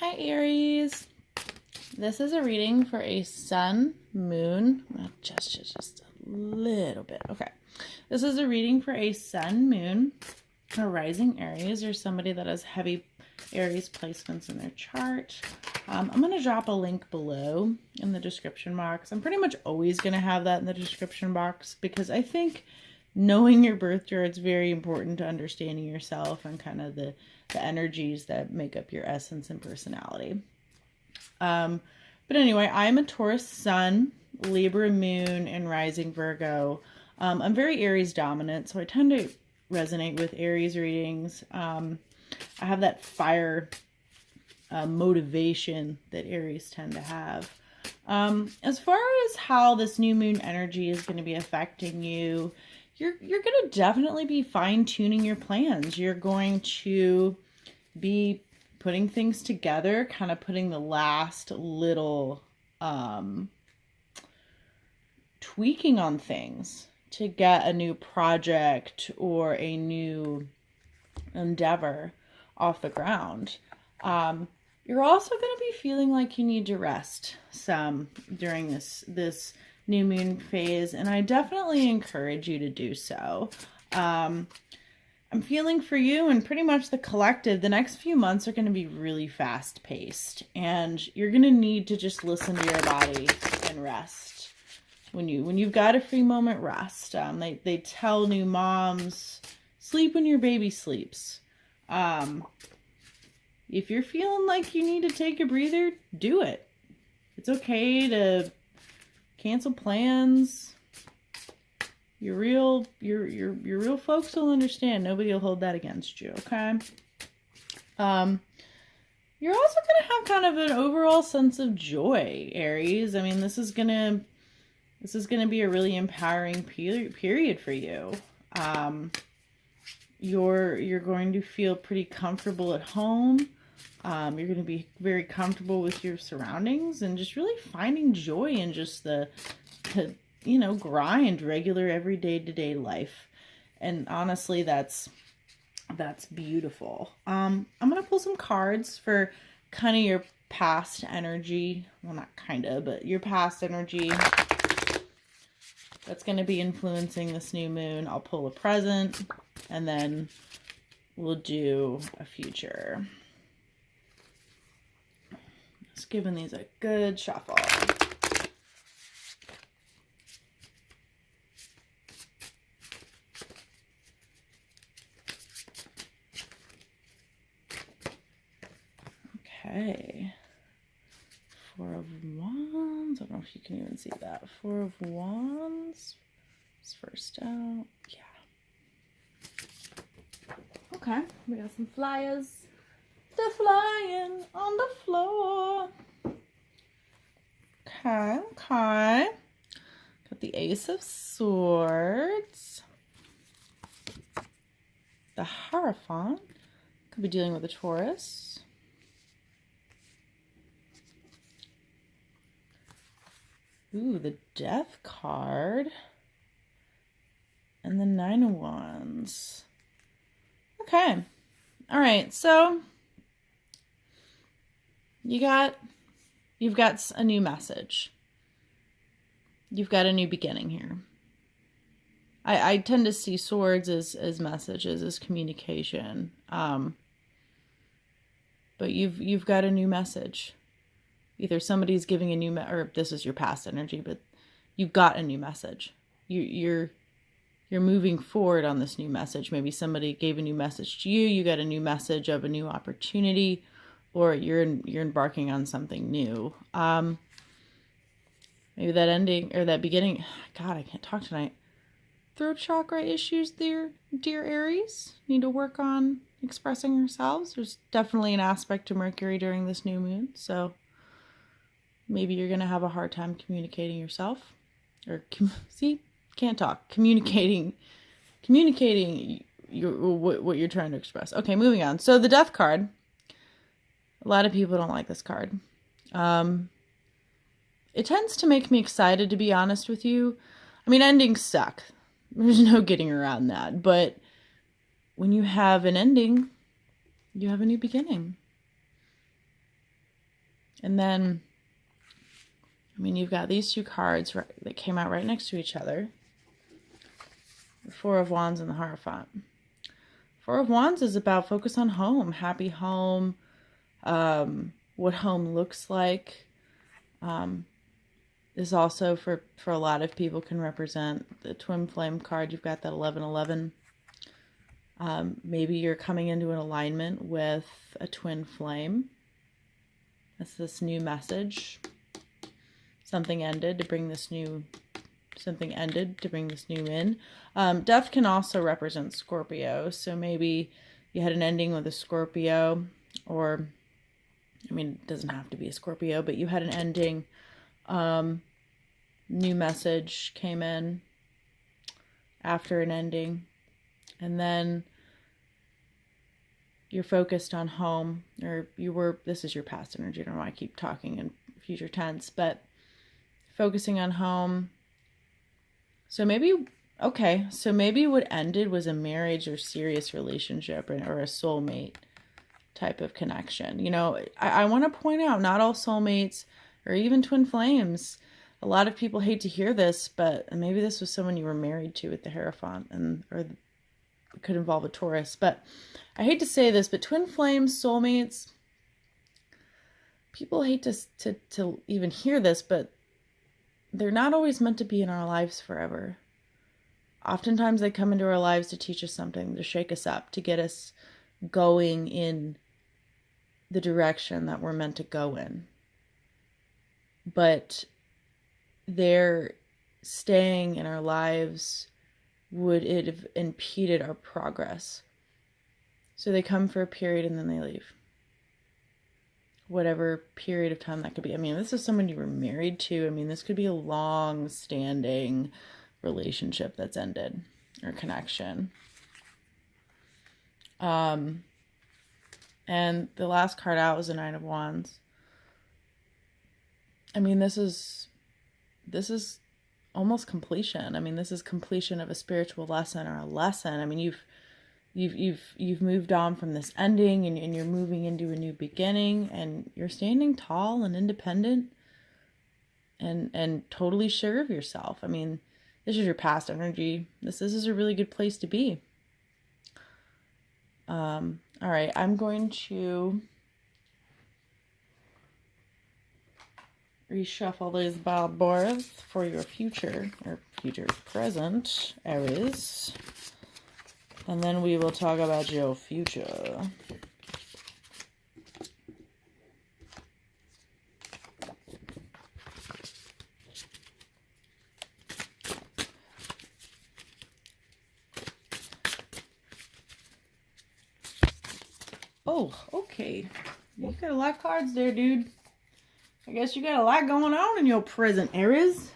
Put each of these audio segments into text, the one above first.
Hi Aries, this is a reading for a sun, moon, just a little bit, okay. This is a reading for a sun, moon, a rising Aries, or somebody that has heavy Aries placements in their chart. I'm going to drop a link below in the description box. I'm pretty much always going to have that in the description box because I think knowing your birth chart is very important to understanding yourself and kind of the energies that make up your essence and personality. But anyway, I'm a Taurus sun, Libra moon, and rising Virgo. I'm very Aries dominant, so I tend to resonate with Aries readings. I have that fire motivation that Aries tend to have. As far as how this new moon energy is going to be affecting you, you're going to definitely be fine-tuning your plans. You're going to be putting things together, kind of putting the last little tweaking on things to get a new project or a new endeavor off the ground. You're also going to be feeling like you need to rest some during this new moon phase, and I definitely encourage you to do so. I'm feeling for you and pretty much the collective, the next few months are going to be really fast paced, and you're going to need to just listen to your body and rest. When you've got a free moment, rest. They tell new moms, sleep when your baby sleeps. If you're feeling like you need to take a breather, do it. It's okay to cancel plans. Your real folks will understand. Nobody will hold that against you, okay? You're also going to have kind of an overall sense of joy, Aries. I mean, this is going to be a really empowering period for you. You're going to feel pretty comfortable at home. You're going to be very comfortable with your surroundings and just really finding joy in just the grind, regular everyday to-day life. And honestly, that's beautiful. I'm going to pull some cards for kind of your past energy. Well, not kind of, but your past energy that's going to be influencing this new moon. I'll pull a present and then we'll do a future. Just giving these a good shuffle. Okay. Four of Wands. I don't know if you can even see that. Four of Wands. It's first out. Yeah. Okay. We got some flyers. They're flying on the floor. Okay. Okay. Got the Ace of Swords. The Hierophant. Could be dealing with a Taurus. Ooh, the Death card. And the Nine of Wands. Okay. All right. So you've got a new message. You've got a new beginning here. I tend to see swords as messages, as communication. But you've got a new message. Either somebody's giving a new or this is your past energy, but you've got a new message. You're moving forward on this new message. Maybe somebody gave a new message to you. You got a new message of a new opportunity, or you're embarking on something new. Maybe that ending or that beginning. God, I can't talk tonight. Throat chakra issues there, dear Aries. Need to work on expressing yourselves. There's definitely an aspect to Mercury during this new moon, so maybe you're going to have a hard time communicating yourself. Or, can't talk. Communicating what you're trying to express. Okay, moving on. So the Death card. A lot of people don't like this card. It tends to make me excited, to be honest with you. I mean, endings suck. There's no getting around that. But when you have an ending, you have a new beginning. And then, I mean, you've got these two cards that came out right next to each other. The Four of Wands and the Hierophant. Four of Wands is about focus on home, happy home, what home looks like. This also, for a lot of people, can represent the twin flame card. You've got that 1111. Maybe you're coming into an alignment with a twin flame. That's this new message. Something ended to bring this new in. Death can also represent Scorpio. So maybe you had an ending with a Scorpio, or, I mean, it doesn't have to be a Scorpio, but you had an ending. New message came in after an ending. And then you're focused on home, or this is your past energy. I don't know why I keep talking in future tense, but focusing on home. So maybe what ended was a marriage or serious relationship, or a soulmate type of connection. You know, I want to point out, not all soulmates or even twin flames. A lot of people hate to hear this, but maybe this was someone you were married to with the Hierophant, or it could involve a Taurus. But I hate to say this, but twin flames, soulmates, people hate to even hear this, but they're not always meant to be in our lives forever. Oftentimes they come into our lives to teach us something, to shake us up, to get us going in the direction that we're meant to go in. But their staying in our lives, would it have impeded our progress? So they come for a period and then they leave. Whatever period of time that could be. I mean, this is someone you were married to. I mean, this could be a long-standing relationship that's ended, or connection. And the last card out was the Nine of Wands. I mean, this is almost completion. I mean, this is completion of a spiritual lesson, or a lesson. I mean, you've moved on from this ending, and you're moving into a new beginning, and you're standing tall and independent and totally sure of yourself. I mean, this is your past energy. This is a really good place to be. All right, I'm going to reshuffle these bad boys for your future, or future present, Aries. And then we will talk about your future. Oh, okay. You got a lot of cards there, dude. I guess you got a lot going on in your present, Aries.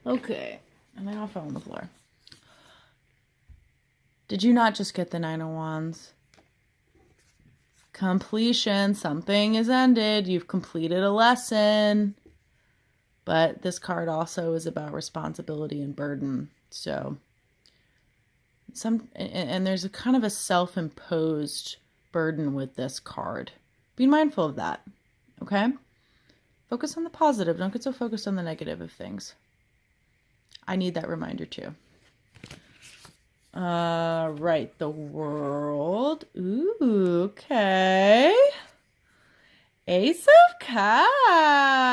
Okay. And they all fell on the floor. Did you not just get the Nine of Wands? Completion. Something is ended. You've completed a lesson. But this card also is about responsibility and burden. So, and there's a kind of a self-imposed burden with this card. Be mindful of that. Okay? Focus on the positive. Don't get so focused on the negative of things. I need that reminder too. Right, the World. Ooh, okay. Ace of Cups.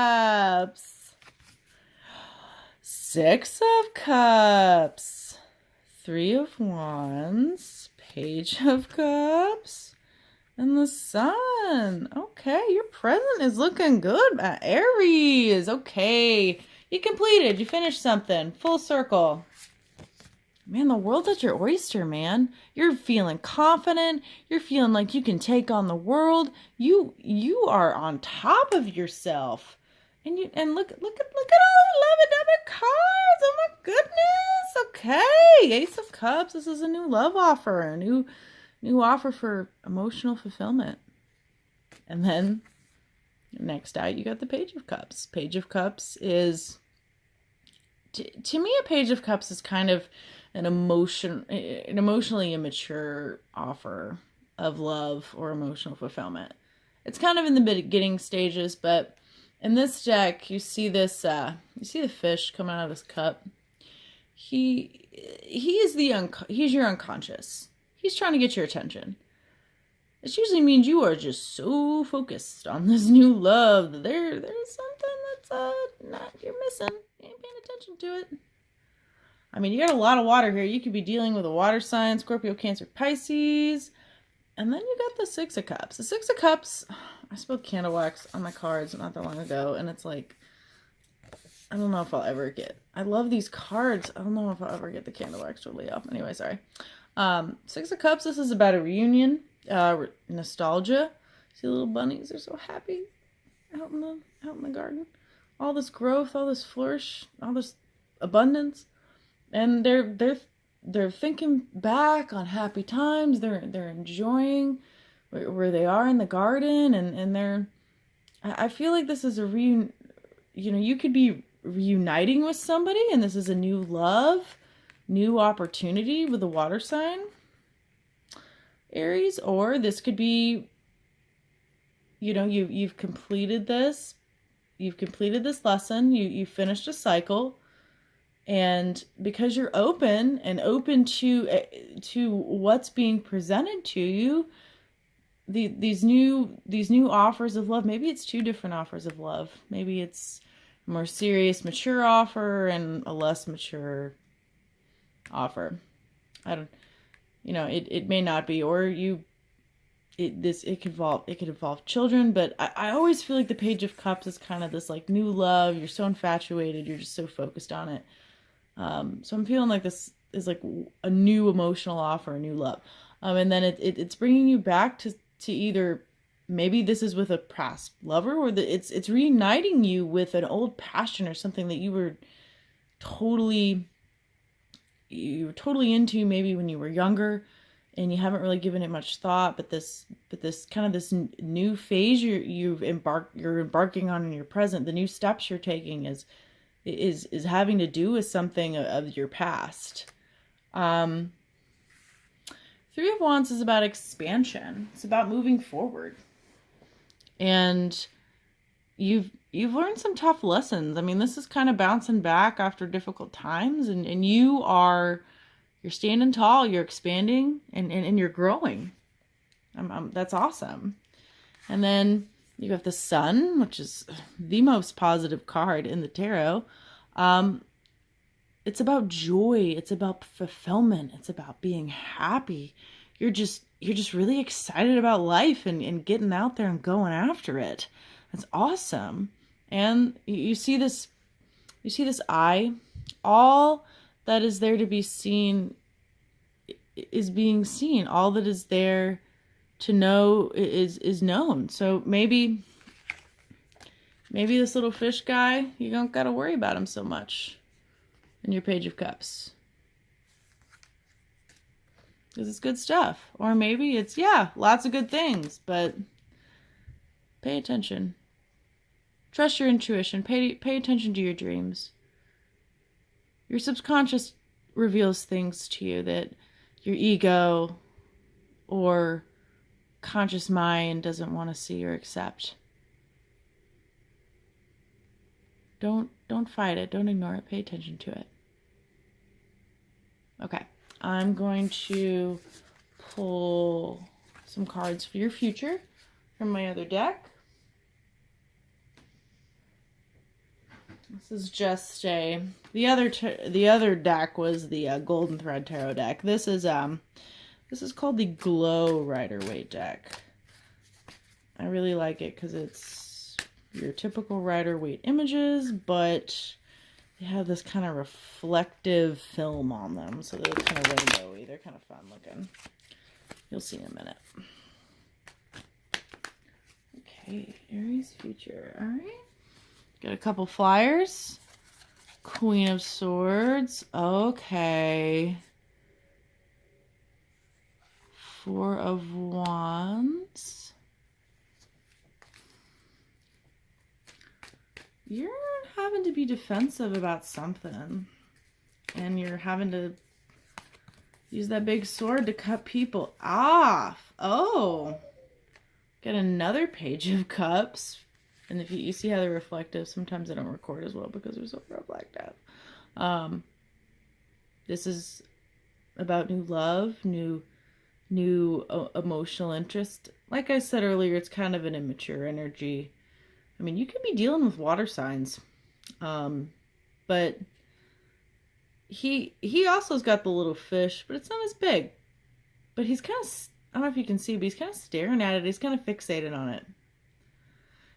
Six of Cups. Three of Wands. Page of Cups. And the Sun. Okay, your present is looking good, Aries. Okay, you completed. You finished something. Full circle. Man, the world's at your oyster, man. You're feeling confident. You're feeling like you can take on the world. You are on top of yourself. And look at all the love-and-debit cards. Oh my goodness. Okay. Ace of Cups. This is a new love offer. A new offer for emotional fulfillment. And then next out, you got the Page of Cups. Page of Cups is, to me, a Page of Cups is kind of an emotionally immature offer of love or emotional fulfillment. It's kind of in the beginning stages, but in this deck, you see this, you see the fish coming out of this cup. He is he's your unconscious. He's trying to get your attention. This usually means you are just so focused on this new love that there's something that's not you're missing. You ain't paying attention to it. I mean, you got a lot of water here. You could be dealing with a water sign, Scorpio, Cancer, Pisces. And then you got the Six of Cups. The Six of Cups, I spilled candle wax on my cards not that long ago, and it's like, I don't know if I'll ever get, I love these cards. I don't know if I'll ever get the candle wax totally off. Anyway, sorry. Six of Cups, this is about a reunion. Nostalgia. See the little bunnies, they're so happy out in the garden. All this growth, all this flourish, all this abundance, and they're thinking back on happy times. They're enjoying where they are in the garden, and I feel like this is a you know, you could be reuniting with somebody, and this is a new love, new opportunity with a water sign, Aries, or this could be, you know, you've completed this lesson, you finished a cycle, and because you're open to what's being presented to you, these new offers of love, maybe it's two different offers of love, maybe it's a more serious, mature offer and a less mature offer. You know, it may not be, or it could involve children, but I always feel like the Page of Cups is kind of this like new love. You're so infatuated, you're just so focused on it. So I'm feeling like this is like a new emotional offer, a new love. And then it's bringing you back to either, maybe this is with a past lover, or it's reuniting you with an old passion or something that you were totally into maybe when you were younger, and you haven't really given it much thought, but this kind of this new phase you're embarking on in your present, the new steps you're taking is having to do with something of your past. Three of Wands is about expansion. It's about moving forward. And you've learned some tough lessons. I mean, this is kind of bouncing back after difficult times, and you're standing tall, you're expanding, and you're growing. That's awesome. And then you have the Sun, which is the most positive card in the tarot. It's about joy. It's about fulfillment. It's about being happy. You're just really excited about life and getting out there and going after it. That's awesome. And you see this eye. All that is there to be seen is being seen. All that is there to know is known. So maybe this little fish guy, you don't got to worry about him so much in your Page of Cups, because it's good stuff. Or maybe it's, yeah, lots of good things, but pay attention. Trust your intuition. Pay attention to your dreams. Your subconscious reveals things to you that your ego or conscious mind doesn't want to see or accept. Don't fight it. Don't ignore it. Pay attention to it. Okay. I'm going to pull some cards for your future from my other deck. This is just the other deck was the Golden Thread Tarot deck. This is called the Glow Rider-Waite deck. I really like it because it's your typical Rider-Waite images, but they have this kind of reflective film on them, so they're kind of rainbowy. They're kind of fun looking. You'll see in a minute. Okay, Aries future. All right. Got a couple flyers. Queen of Swords. Okay. Four of Wands. You're having to be defensive about something. And you're having to use that big sword to cut people off. Oh. Get another Page of Cups. And if you see how they're reflective, sometimes I don't record as well because they're so reflective. This is about new love, new emotional interest. Like I said earlier, it's kind of an immature energy. I mean, you could be dealing with water signs. But he also's got the little fish, but it's not as big. But he's kind of, I don't know if you can see, but he's kind of staring at it. He's kind of fixated on it.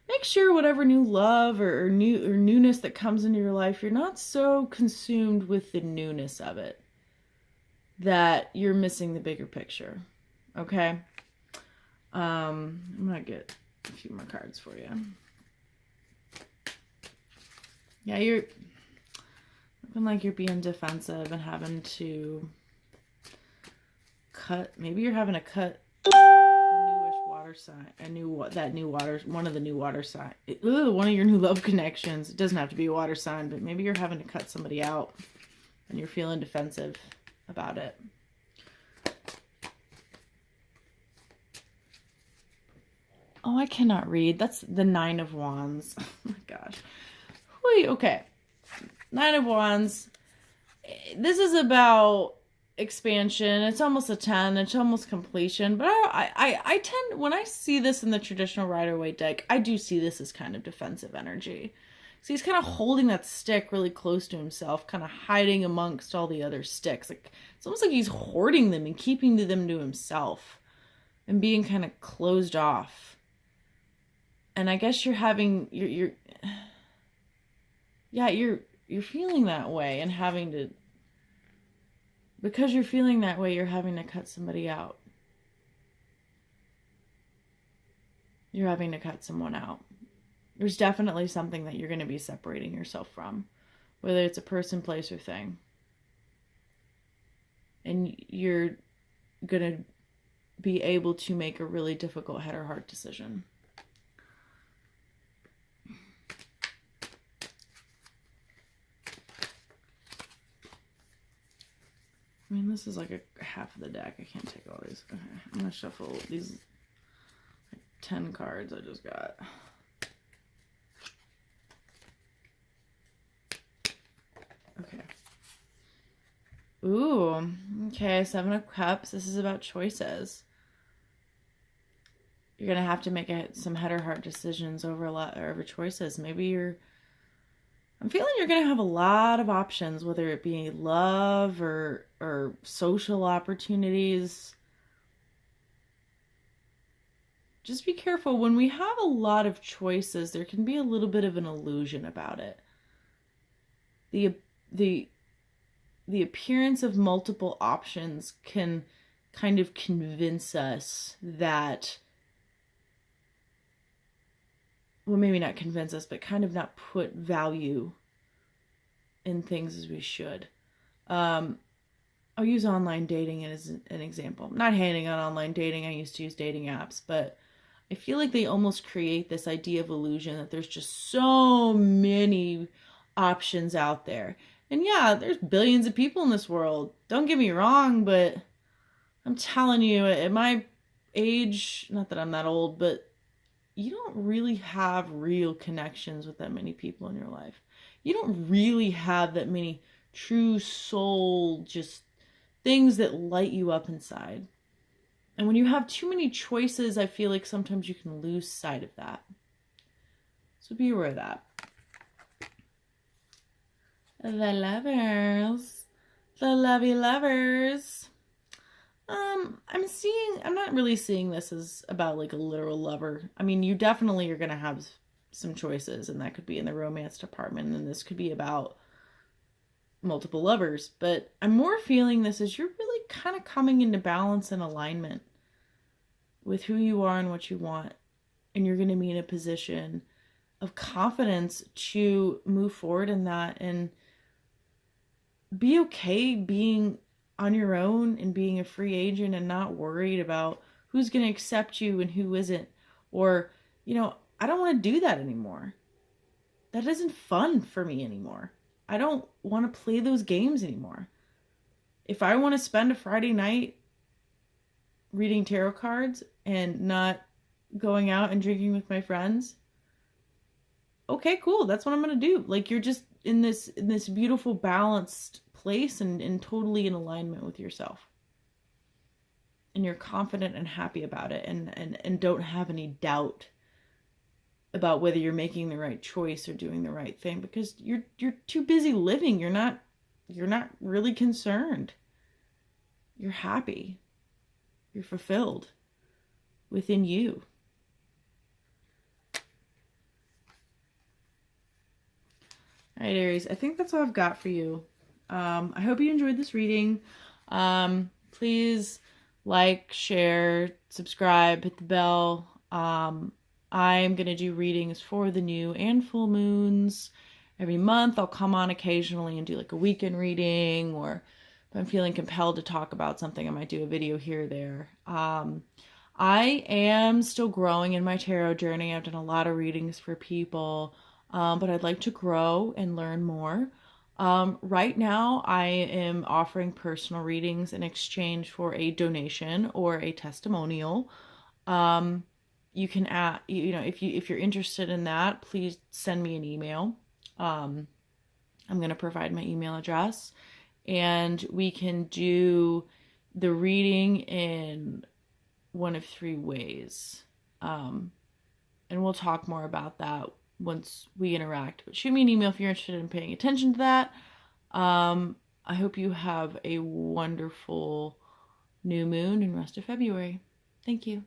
Make sure whatever new love or newness that comes into your life, you're not so consumed with the newness of it that you're missing the bigger picture. Okay? I'm gonna get a few more cards for you. Yeah, you're looking like you're being defensive and having to cut. Maybe you're having to cut water sign, one of the new water sign, one of your new love connections. It doesn't have to be a water sign, but maybe you're having to cut somebody out and you're feeling defensive about it. Oh, I cannot read. That's the Nine of Wands. Oh my gosh. Wait, okay. Nine of Wands. This is about expansion. It's almost a 10. It's almost completion. But I tend, when I see this in the traditional Rider-Waite deck, I do see this as kind of defensive energy. So he's kind of holding that stick really close to himself, kind of hiding amongst all the other sticks. Like it's almost like he's hoarding them and keeping them to himself and being kind of closed off. And I guess you're having you're feeling that way and having to, because you're feeling that way, you're having to cut somebody out. You're having to cut someone out. There's definitely something that you're going to be separating yourself from, whether it's a person, place, or thing. And you're going to be able to make a really difficult head or heart decision. I mean, this is like a half of the deck. I can't take all these. Okay, I'm going to shuffle these like 10 cards I just got. Okay. Ooh, okay, Seven of Cups. This is about choices. You're going to have to make some head or heart decisions over choices. Maybe I'm feeling you're going to have a lot of options, whether it be love or social opportunities. Just be careful. When we have a lot of choices, there can be a little bit of an illusion about it. The appearance of multiple options can kind of convince us that, well, maybe not convince us, but kind of not put value in things as we should. I'll use online dating as an example. I'm not hating on online dating. I used to use dating apps, but I feel like they almost create this idea of illusion that there's just so many options out there. And yeah, there's billions of people in this world. Don't get me wrong, but I'm telling you, at my age, not that I'm that old, but you don't really have real connections with that many people in your life. You don't really have that many true soul, just things that light you up inside. And when you have too many choices, I feel like sometimes you can lose sight of that. So be aware of that. The Lovers. The lovey lovers. I'm not really seeing this as about like a literal lover. I mean, you definitely are going to have some choices, and that could be in the romance department, and this could be about multiple lovers. But I'm more feeling this as you're really kind of coming into balance and alignment with who you are and what you want. And you're going to be in a position of confidence to move forward in that and be okay being on your own and being a free agent and not worried about who's going to accept you and who isn't. Or, I don't want to do that anymore. That isn't fun for me anymore. I don't want to play those games anymore. If I want to spend a Friday night reading tarot cards and not going out and drinking with my friends. Okay, cool. That's what I'm going to do. Like, you're just in this beautiful balanced place and totally in alignment with yourself. And you're confident and happy about it and don't have any doubt about whether you're making the right choice or doing the right thing, because you're too busy living. You're not really concerned. You're happy. You're fulfilled within you. All right, Aries, I think that's all I've got for you. I hope you enjoyed this reading. Please like, share, subscribe, hit the bell. I'm going to do readings for the new and full moons every month. I'll come on occasionally and do like a weekend reading, or if I'm feeling compelled to talk about something, I might do a video here or there. I am still growing in my tarot journey. I've done a lot of readings for people, but I'd like to grow and learn more. Right now, I am offering personal readings in exchange for a donation or a testimonial. You can add, if you're interested in that, please send me an email. I'm going to provide my email address, and we can do the reading in one of 3 ways. And we'll talk more about that once we interact. But shoot me an email if you're interested in paying attention to that. I hope you have a wonderful new moon and rest of February. Thank you.